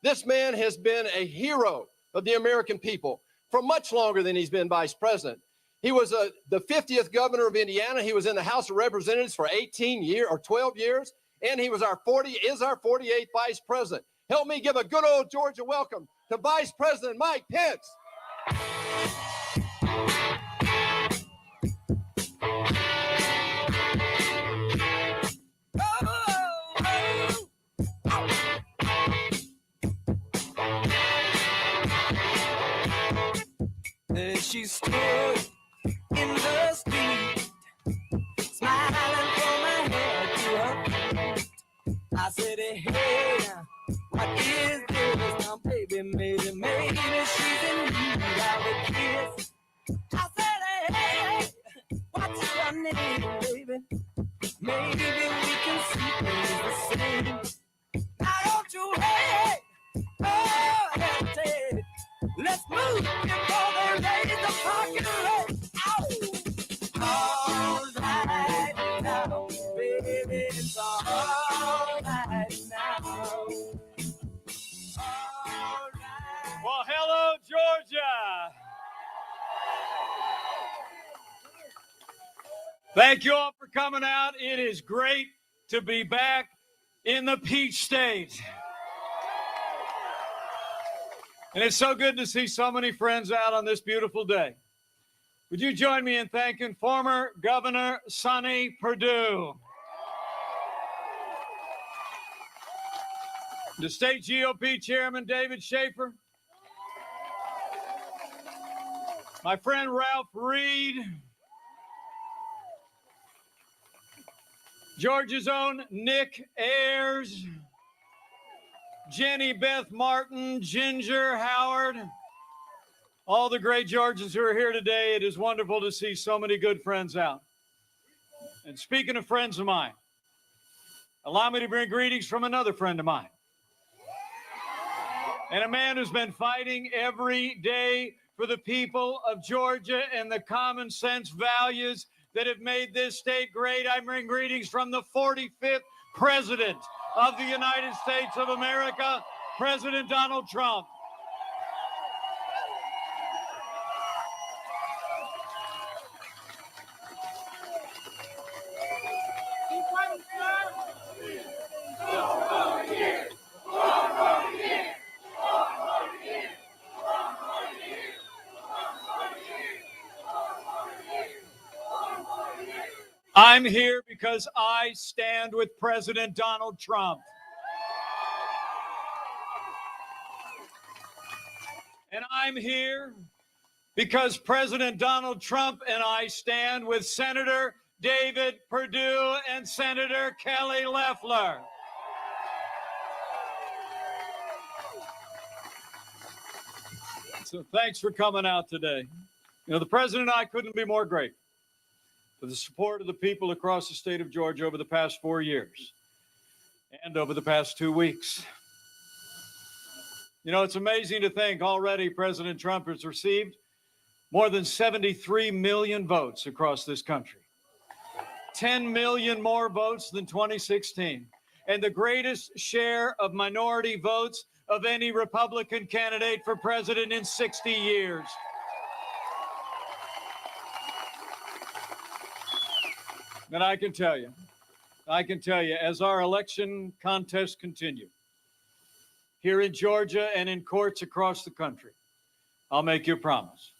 This man has been a hero of the American people for much longer than he's been vice president. He was the 50th governor of Indiana. He was in the House of Representatives for 18 years or 12 years, and he was our 48th vice president. Help me give a good old Georgia welcome to Vice President Mike Pence. She stood in the street, smiling from my head to her feet. I said, hey, what is this? Now, baby, maybe she's in need of a kiss. I said, hey, what's your name, baby? Maybe we can see things the same. Now, don't you hesitate. Let's move before they raise the parking lot. All right now, baby, it's all right now. All right. Well, hello, Georgia. Thank you all for coming out. It is great to be back in the Peach State. And it's so good to see so many friends out on this beautiful day. Would you join me in thanking former Governor Sonny Perdue, the state GOP chairman David Schaefer, my friend Ralph Reed, Georgia's own Nick Ayers, Jenny Beth Martin, Ginger Howard, all the great Georgians who are here today. It is wonderful to see so many good friends out. And speaking of friends of mine, allow me to bring greetings from another friend of mine. And a man who's been fighting every day for the people of Georgia and the common sense values that have made this state great. I bring greetings from the 45th president of the United States of America, President Donald Trump. I'm here because I stand with President Donald Trump. And I'm here because President Donald Trump and I stand with Senator David Perdue and Senator Kelly Loeffler. So thanks for coming out today. You know, the president and I couldn't be more grateful for the support of the people across the state of Georgia over the past 4 years and over the past 2 weeks. You know, it's amazing to think already President Trump has received more than 73 million votes across this country, 10 million more votes than 2016, and the greatest share of minority votes of any Republican candidate for president in 60 years. And I can tell you, as our election contests continue, here in Georgia and in courts across the country, I'll make you a promise.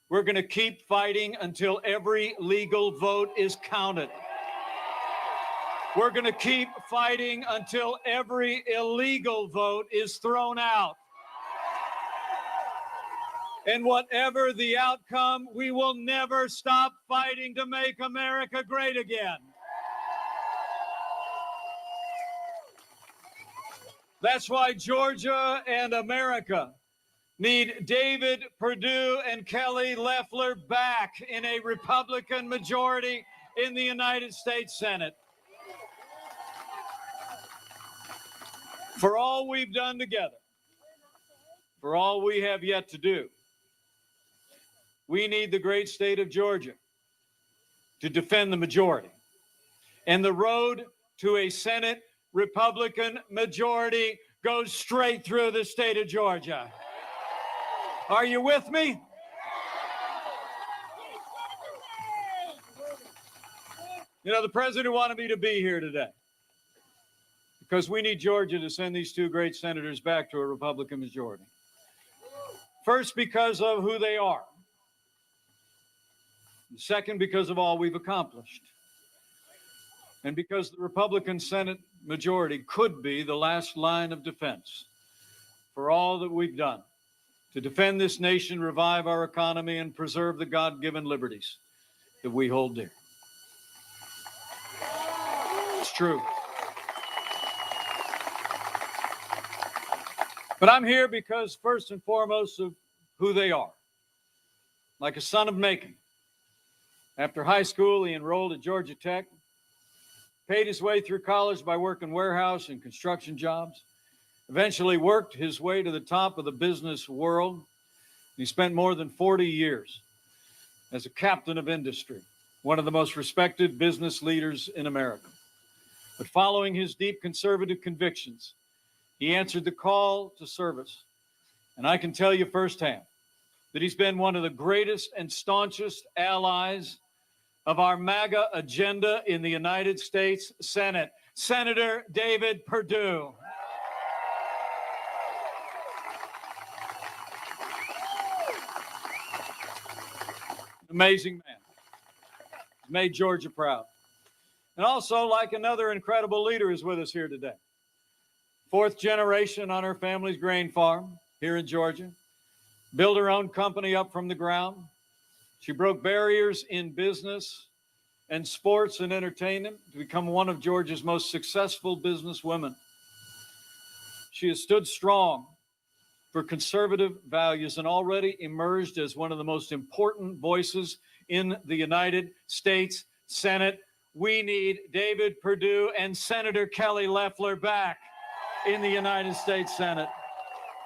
We're going to keep fighting until every legal vote is counted. We're going to keep fighting until every illegal vote is thrown out. And whatever the outcome, we will never stop fighting to make America great again. That's why Georgia and America need David Perdue and Kelly Loeffler back in a Republican majority in the United States Senate. For all we've done together, for all we have yet to do, we need the great state of Georgia to defend the majority. And the road to a Senate Republican majority goes straight through the state of Georgia. Are you with me? You know, the president wanted me to be here today because we need Georgia to send these two great senators back to a Republican majority. First, because of who they are. And second, because of all we've accomplished. And because the Republican Senate majority could be the last line of defense for all that we've done to defend this nation, revive our economy, and preserve the God-given liberties that we hold dear. It's true. But I'm here because, first and foremost, of who they are. Like a son of Macon. After high school, he enrolled at Georgia Tech, paid his way through college by working warehouse and construction jobs, eventually worked his way to the top of the business world. He spent more than 40 years as a captain of industry, one of the most respected business leaders in America. But following his deep conservative convictions, he answered the call to service. And I can tell you firsthand that he's been one of the greatest and staunchest allies of our MAGA agenda in the United States Senate, Senator David Perdue. Amazing man. He's made Georgia proud. And also, like another incredible leader is with us here today. Fourth generation on her family's grain farm here in Georgia. Built her own company up from the ground. She broke barriers in business and sports and entertainment to become one of Georgia's most successful businesswomen. She has stood strong for conservative values and already emerged as one of the most important voices in the United States Senate. We need David Perdue and Senator Kelly Loeffler back in the United States Senate.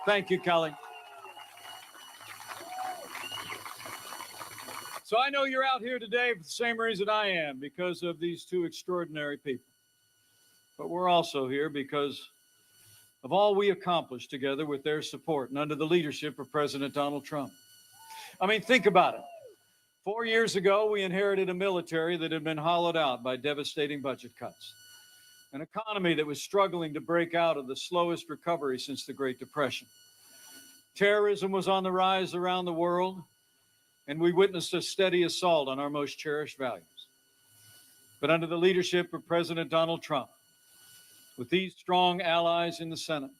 Thank you, Kelly. So I know you're out here today for the same reason I am, because of these two extraordinary people. But we're also here because of all we accomplished together with their support and under the leadership of President Donald Trump. I mean, think about it. 4 years ago, we inherited a military that had been hollowed out by devastating budget cuts, an economy that was struggling to break out of the slowest recovery since the Great Depression. Terrorism was on the rise around the world, and we witnessed a steady assault on our most cherished values. But under the leadership of President Donald Trump, with these strong allies in the Senate,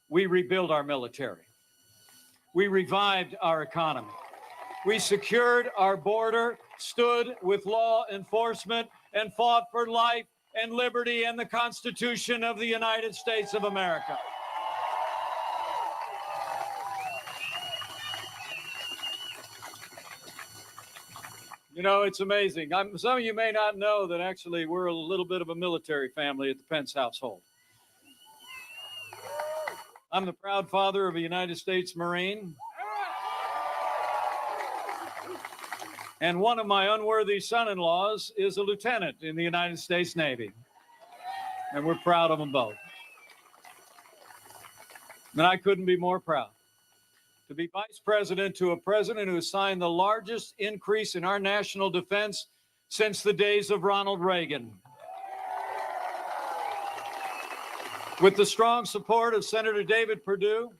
we rebuilt our military. We revived our economy. We secured our border, stood with law enforcement, and fought for life and liberty and the Constitution of the United States of America. You know, it's amazing. Some of you may not know that actually we're a little bit of a military family at the Pence household. I'm the proud father of a United States Marine. And one of my unworthy son-in-laws is a lieutenant in the United States Navy. And we're proud of them both. And I couldn't be more proud to be vice president to a president who has signed the largest increase in our national defense since the days of Ronald Reagan. With the strong support of Senator David Perdue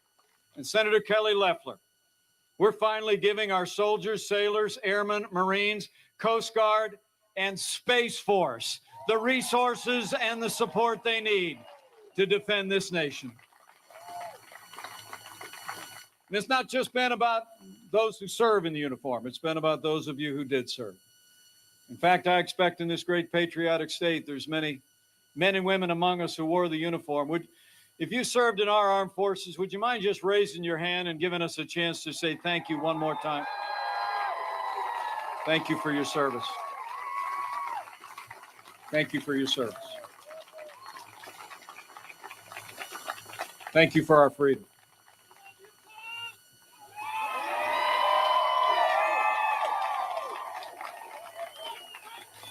and Senator Kelly Loeffler, we're finally giving our soldiers, sailors, airmen, Marines, Coast Guard, and Space Force the resources and the support they need to defend this nation. And it's not just been about those who serve in the uniform. It's been about those of you who did serve. In fact, I expect in this great patriotic state, there's many men and women among us who wore the uniform. If you served in our armed forces, would you mind just raising your hand and giving us a chance to say thank you one more time? Thank you for your service. Thank you for your service. Thank you for our freedom.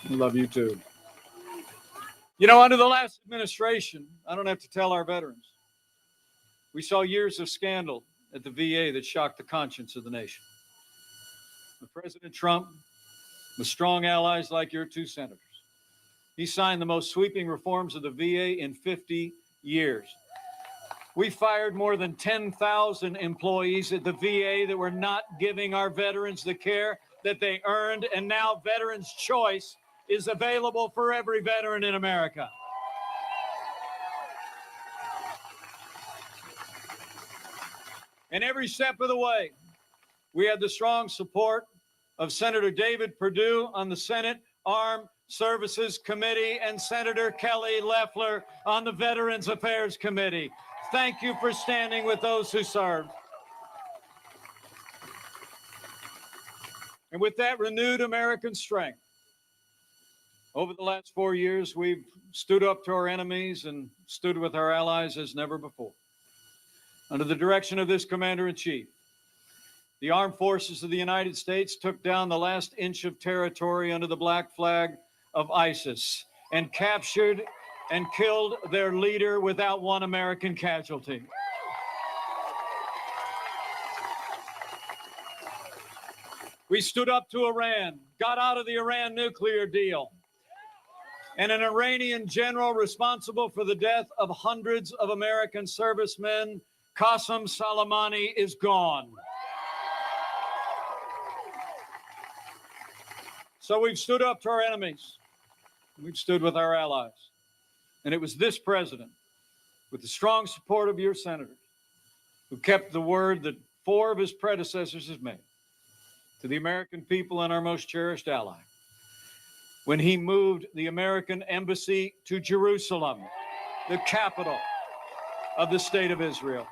I love you too. You know, under the last administration, I don't have to tell our veterans, We saw years of scandal at the VA that shocked the conscience of the nation. But President Trump, with strong allies like your two senators, he signed the most sweeping reforms of the VA in 50 years. We fired more than 10,000 employees at the VA that were not giving our veterans the care that they earned, and now Veterans Choice is available for every veteran in America. And every step of the way, we had the strong support of Senator David Perdue on the Senate Armed Services Committee and Senator Kelly Loeffler on the Veterans Affairs Committee. Thank you for standing with those who served. And with that renewed American strength, over the last 4 years, we've stood up to our enemies and stood with our allies as never before. Under the direction of this Commander-in-Chief, the armed forces of the United States took down the last inch of territory under the black flag of ISIS and captured and killed their leader without one American casualty. We stood up to Iran, got out of the Iran nuclear deal, and an Iranian general responsible for the death of hundreds of American servicemen, Qasem Soleimani, is gone. So we've stood up to our enemies. We've stood with our allies. And it was this president, with the strong support of your senators, who kept the word that 4 of his predecessors have made to the American people and our most cherished ally, when he moved the American embassy to Jerusalem, the capital of the state of Israel.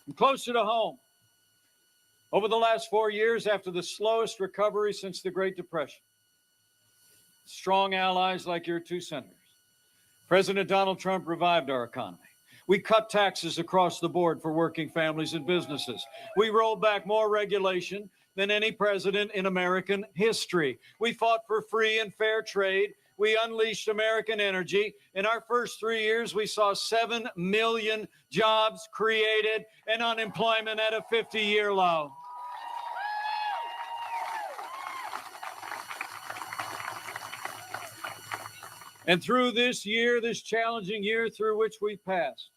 And closer to home, over the last 4 years, after the slowest recovery since the Great Depression, strong allies like your two senators, President Donald Trump revived our economy. We cut taxes across the board for working families and businesses. We rolled back more regulation than any president in American history. We fought for free and fair trade. We unleashed American energy. In our first 3 years, we saw 7 million jobs created and unemployment at a 50-year low. And through this year, this challenging year through which we've passed,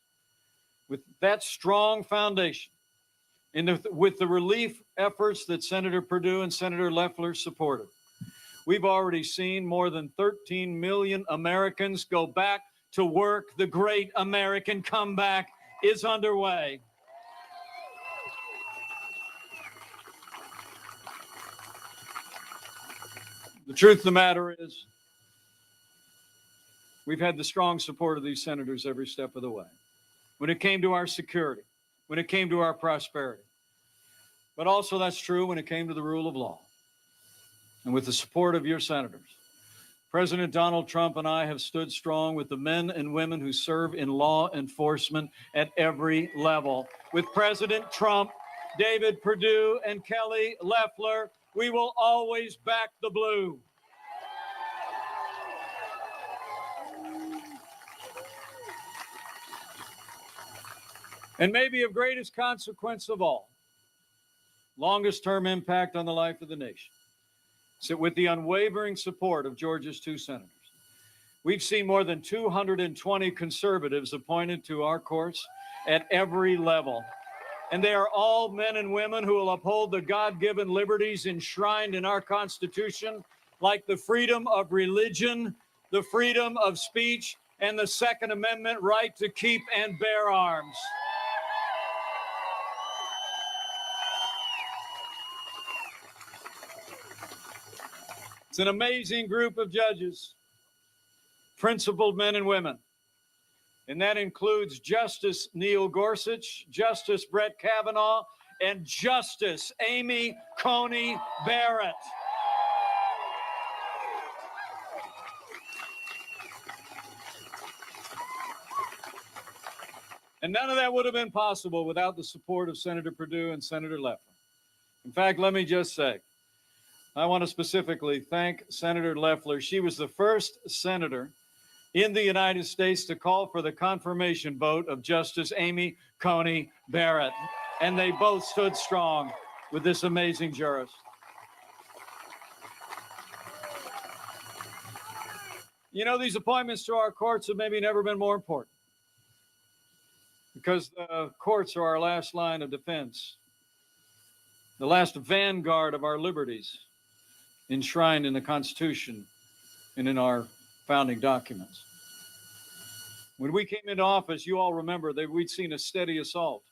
with that strong foundation, with the relief efforts that Senator Perdue and Senator Loeffler supported, we've already seen more than 13 million Americans go back to work. The great American comeback is underway. The truth of the matter is, we've had the strong support of these senators every step of the way. When it came to our security, when it came to our prosperity. But also that's true when it came to the rule of law. And with the support of your senators, President Donald Trump and I have stood strong with the men and women who serve in law enforcement at every level. With President Trump, David Perdue, and Kelly Loeffler, we will always back the blue. And maybe of greatest consequence of all, longest term impact on the life of the nation. So with the unwavering support of Georgia's two senators, we've seen more than 220 conservatives appointed to our courts at every level. And they are all men and women who will uphold the God-given liberties enshrined in our Constitution, like the freedom of religion, the freedom of speech, and the Second Amendment right to keep and bear arms. It's an amazing group of judges, principled men and women. And that includes Justice Neil Gorsuch, Justice Brett Kavanaugh, and Justice Amy Coney Barrett. And none of that would have been possible without the support of Senator Perdue and Senator Loeffler. In fact, let me just say, I want to specifically thank Senator Loeffler. She was the first senator in the United States to call for the confirmation vote of Justice Amy Coney Barrett. And they both stood strong with this amazing jurist. You know, these appointments to our courts have maybe never been more important, because the courts are our last line of defense, the last vanguard of our liberties enshrined in the Constitution and in our founding documents. When we came into office, you all remember that we'd seen a steady assault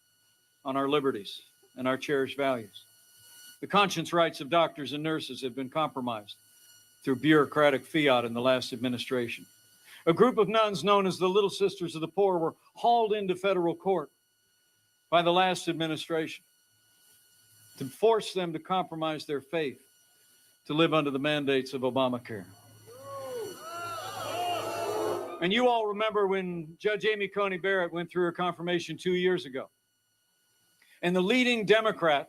on our liberties and our cherished values. The conscience rights of doctors and nurses have been compromised through bureaucratic fiat in the last administration. A group of nuns known as the Little Sisters of the Poor were hauled into federal court by the last administration to force them to compromise their faith to live under the mandates of Obamacare. And you all remember when Judge Amy Coney Barrett went through her confirmation 2 years ago. And the leading Democrat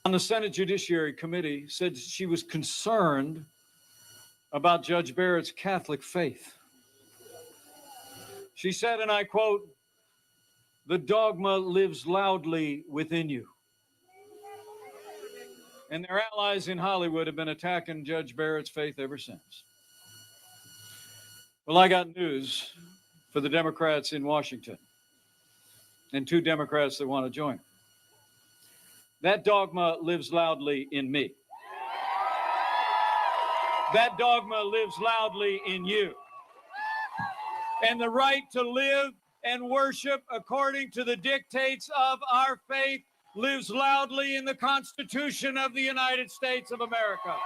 on the Senate Judiciary Committee said she was concerned about Judge Barrett's Catholic faith. She said, and I quote, "The dogma lives loudly within you." And their allies in Hollywood have been attacking Judge Barrett's faith ever since. Well, I got news for the Democrats in Washington and 2 Democrats that want to join. That dogma lives loudly in me. That dogma lives loudly in you. And the right to live and worship according to the dictates of our faith lives loudly in the Constitution of the United States of America.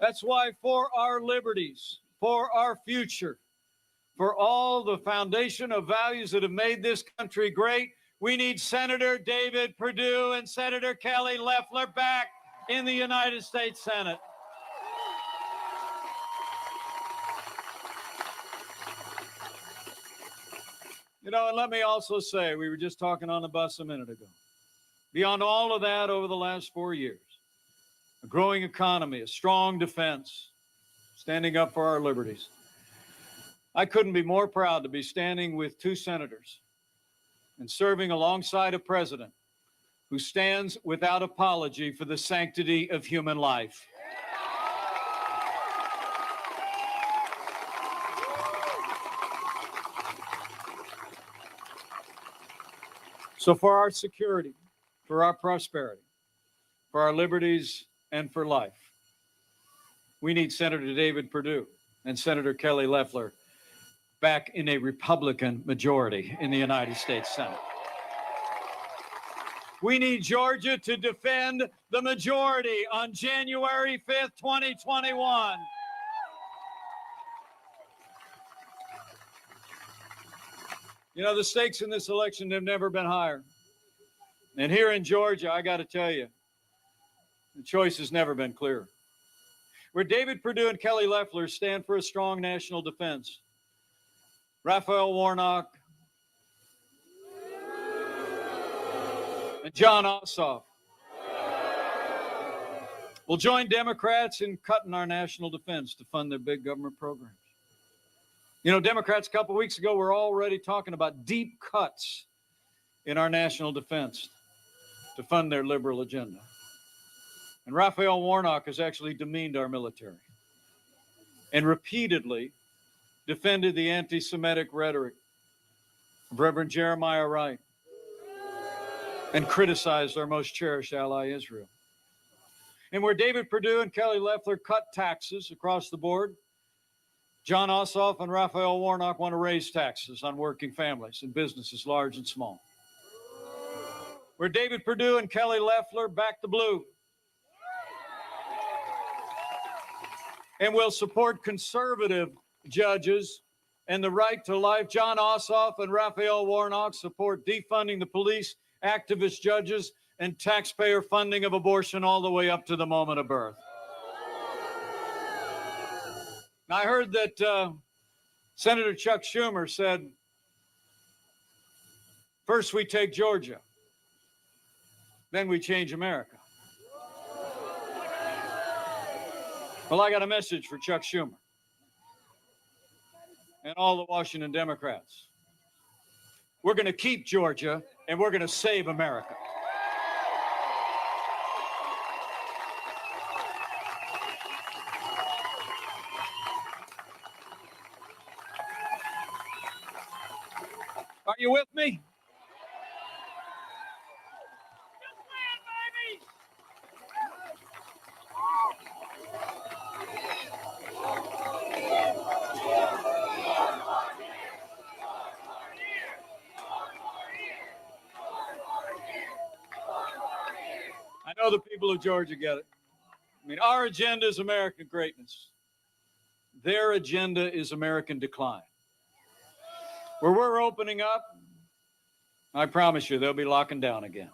That's why for our liberties, for our future, for all the foundation of values that have made this country great, we need Senator David Perdue and Senator Kelly Loeffler back in the United States Senate. You know, and let me also say, we were just talking on the bus a minute ago. Beyond all of that, over the last 4 years, a growing economy, a strong defense, standing up for our liberties. I couldn't be more proud to be standing with 2 senators and serving alongside a president who stands without apology for the sanctity of human life. So for our security, for our prosperity, for our liberties, and for life, we need Senator David Perdue and Senator Kelly Loeffler back in a Republican majority in the United States Senate. We need Georgia to defend the majority on January 5th, 2021. You know, the stakes in this election have never been higher. And here in Georgia, I got to tell you, the choice has never been clearer. Where David Perdue and Kelly Loeffler stand for a strong national defense, Raphael Warnock and John Ossoff will join Democrats in cutting our national defense to fund their big government programs. You know, Democrats a couple of weeks ago were already talking about deep cuts in our national defense to fund their liberal agenda. And Raphael Warnock has actually demeaned our military and repeatedly defended the anti-Semitic rhetoric of Reverend Jeremiah Wright and criticized our most cherished ally, Israel. And where David Perdue and Kelly Loeffler cut taxes across the board, John Ossoff and Raphael Warnock want to raise taxes on working families and businesses large and small. Where David Perdue and Kelly Loeffler back the blue and will support conservative judges and the right to life, John Ossoff and Raphael Warnock support defunding the police, activist judges, and taxpayer funding of abortion all the way up to the moment of birth. Now, I heard that Senator Chuck Schumer said First, we take Georgia. Then we change America. Well, I got a message for Chuck Schumer and all the Washington Democrats. We're going to keep Georgia, and we're going to save America. Are you with me? I know the people of Georgia get it. I mean, our agenda is American greatness. Their agenda is American decline. Where we're opening up, I promise you, they'll be locking down again.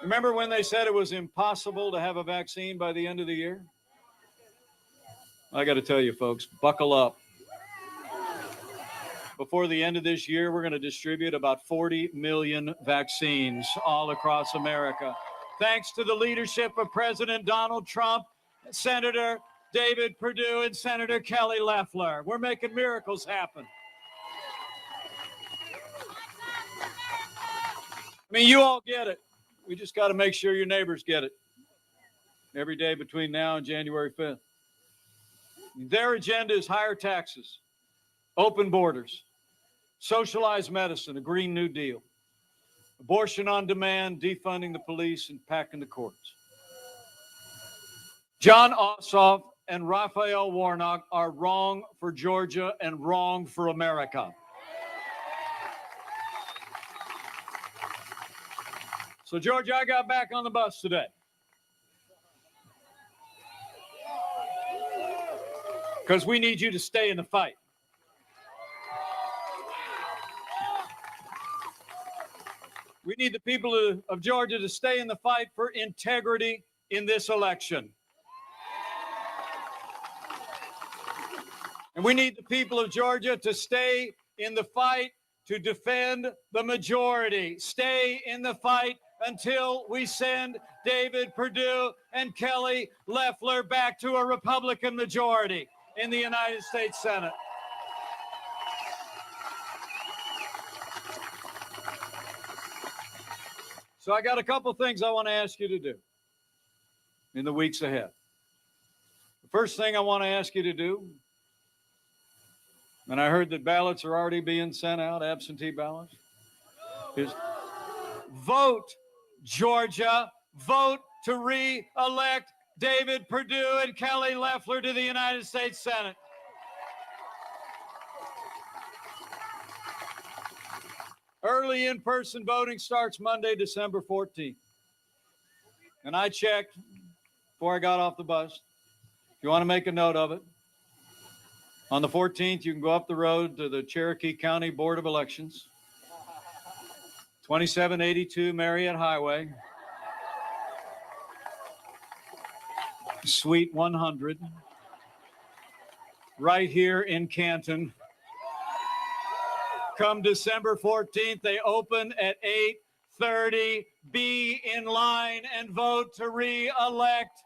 Remember when they said it was impossible to have a vaccine by the end of the year? I got to tell you, folks, buckle up. Before the end of this year, we're going to distribute about 40 million vaccines all across America. Thanks to the leadership of President Donald Trump, Senator David Perdue, and Senator Kelly Loeffler. We're making miracles happen. I mean, you all get it. We just got to make sure your neighbors get it every day between now and January 5th. Their agenda is higher taxes, open borders, socialized medicine, a Green New Deal, abortion on demand, defunding the police, and packing the courts. John Ossoff and Raphael Warnock are wrong for Georgia and wrong for America. So, Georgia, I got back on the bus today. Because we need you to stay in the fight. We need the people of Georgia to stay in the fight for integrity in this election. And we need the people of Georgia to stay in the fight to defend the majority. Stay in the fight until we send David Perdue and Kelly Loeffler back to a Republican majority in the United States Senate. So I got a couple things I want to ask you to do in the weeks ahead. The first thing I want to ask you to do, and I heard that ballots are already being sent out, absentee ballots, is vote, Georgia, vote to re-elect David Perdue and Kelly Loeffler to the United States Senate. Early in-person voting starts Monday, December 14th. And I checked before I got off the bus. If you want to make a note of it, on the 14th, you can go up the road to the Cherokee County Board of Elections, 2782 Marietta Highway, Suite 100, right here in Canton. Come December 14th, they open at 8:30. Be in line and vote to re-elect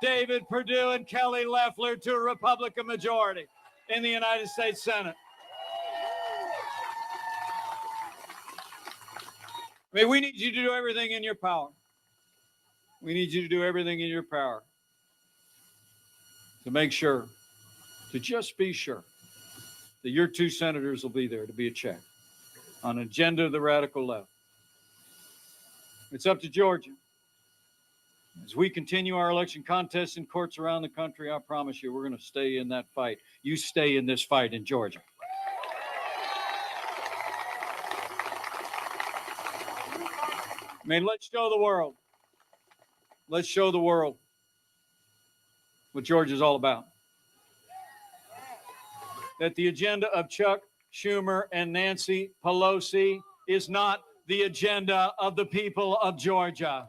David Perdue and Kelly Loeffler to a Republican majority in the United States Senate. I mean, we need you to do everything in your power. We need you to do everything in your power to make sure, to just be sure, that your two senators will be there to be a check on an agenda of the radical left. It's up to Georgia. As we continue our election contests in courts around the country, I promise you, we're going to stay in that fight. You stay in this fight in Georgia. I mean, let's show the world. Let's show the world what Georgia's all about. That the agenda of Chuck Schumer and Nancy Pelosi is not the agenda of the people of Georgia.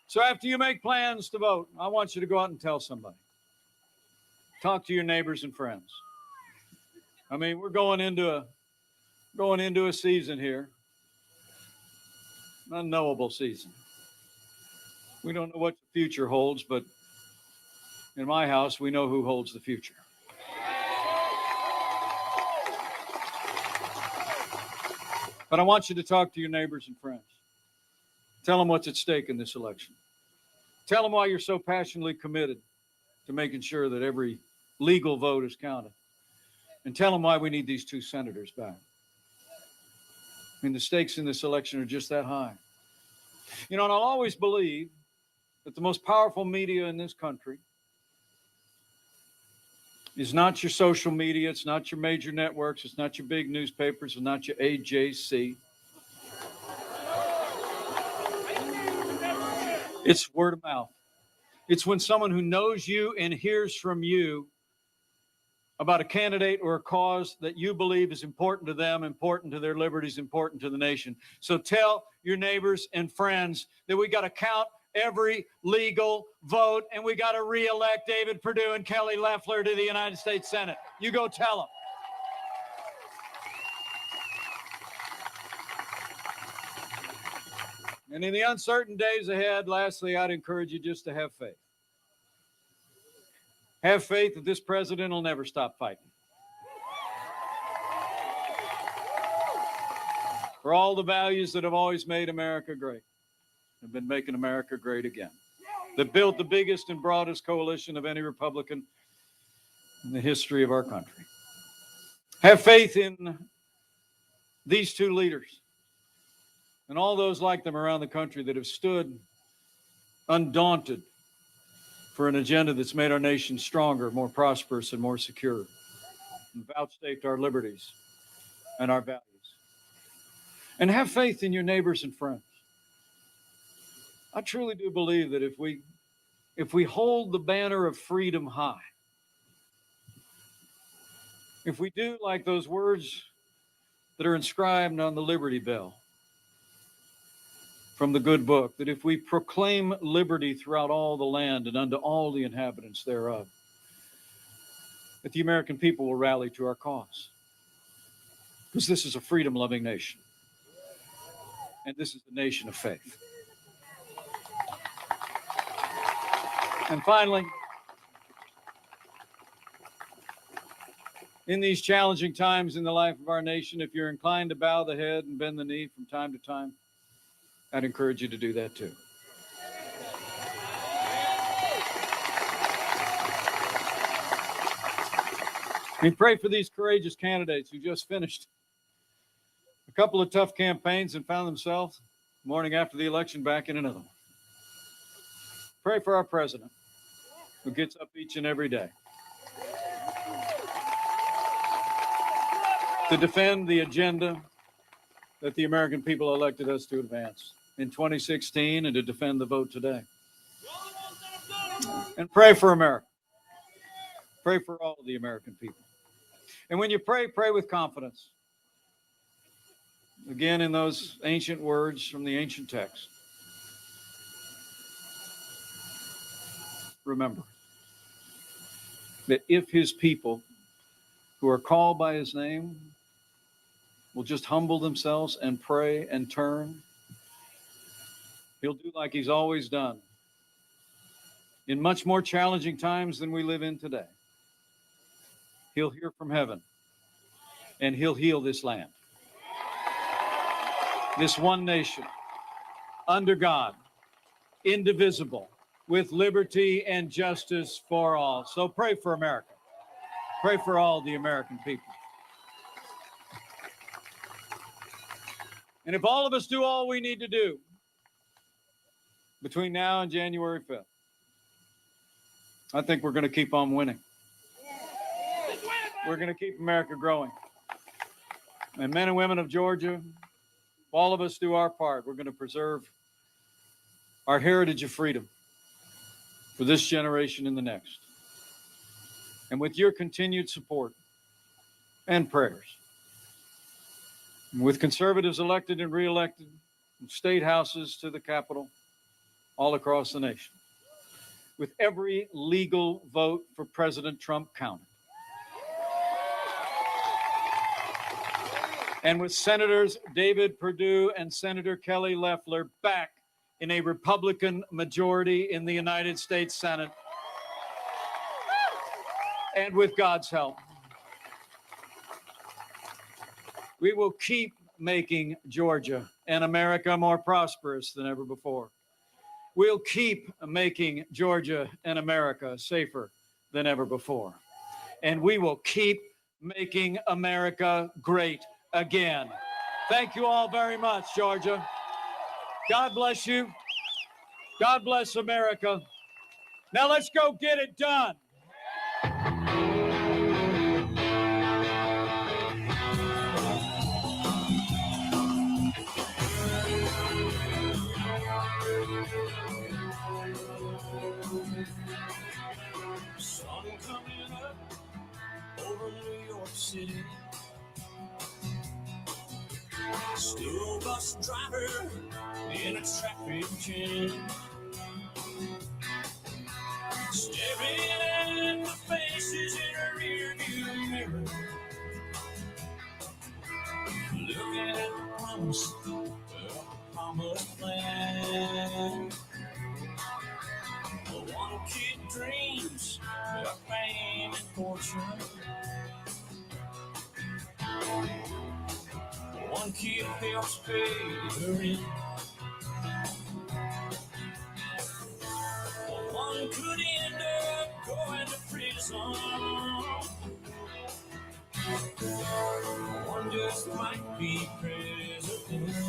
So after you make plans to vote, I want you to go out and tell somebody. Talk to your neighbors and friends. I mean, we're going into a season here, an unknowable season. We don't know what the future holds, but in my house, we know who holds the future. But I want you to talk to your neighbors and friends. Tell them what's at stake in this election. Tell them why you're so passionately committed to making sure that every legal vote is counted. And tell them why we need these 2 senators back. I mean, the stakes in this election are just that high. You know, and I'll always believe that the most powerful media in this country is not your social media, it's not your major networks, it's not your big newspapers, it's not your AJC. It's word of mouth. It's when someone who knows you and hears from you about a candidate or a cause that you believe is important to them, important to their liberties, important to the nation. So tell your neighbors and friends that we got to count every legal vote and we got to re-elect David Perdue and Kelly Loeffler to the United States Senate. You go tell them. And in the uncertain days ahead, lastly, I'd encourage you just to have faith. Have faith that this president will never stop fighting. For all the values that have always made America great, have been making America great again. That built the biggest and broadest coalition of any Republican in the history of our country. Have faith in these 2 leaders and all those like them around the country that have stood undaunted for an agenda that's made our nation stronger, more prosperous, and more secure, and vouchsafed our liberties and our values. And have faith in your neighbors and friends. I truly do believe that if we hold the banner of freedom high, if we do like those words that are inscribed on the Liberty Bell from the good book, that if we proclaim liberty throughout all the land and unto all the inhabitants thereof, that the American people will rally to our cause. Because this is a freedom-loving nation. And this is the nation of faith. And finally, in these challenging times in the life of our nation, if you're inclined to bow the head and bend the knee from time to time, I'd encourage you to do that too. We pray for these courageous candidates who just finished a couple of tough campaigns and found themselves the morning after the election back in another one. Pray for our president who gets up each and every day to defend the agenda that the American people elected us to advance in 2016 and to defend the vote today. And pray for America. Pray for all of the American people. And when you pray, pray with confidence. Again, in those ancient words from the ancient text. Remember that if his people who are called by his name will just humble themselves and pray and turn, he'll do like he's always done in much more challenging times than we live in today. He'll hear from heaven and he'll heal this land. This one nation, under God, indivisible, with liberty and justice for all. So pray for America. Pray for all the American people. And if all of us do all we need to do between now and January 5th, I think we're going to keep on winning. We're going to keep America growing. And men and women of Georgia, if all of us do our part, we're going to preserve our heritage of freedom for this generation and the next. And with your continued support and prayers, and with conservatives elected and reelected, from state houses to the Capitol, all across the nation, with every legal vote for President Trump counted, and with Senators David Perdue and Senator Kelly Loeffler back in a Republican majority in the United States Senate, and with God's help, we will keep making Georgia and America more prosperous than ever before. We'll keep making Georgia and America safer than ever before. And we will keep making America great again. Thank you all very much, Georgia. God bless you. God bless America. Now let's go get it done. Sun coming up over New York City. School bus driver in a traffic jam, staring at the faces in her rearview mirror, looking at the promise of a promised land. One kid dreams of fame and fortune. One kid helps pay her rent. One could end up going to prison. One just might be president.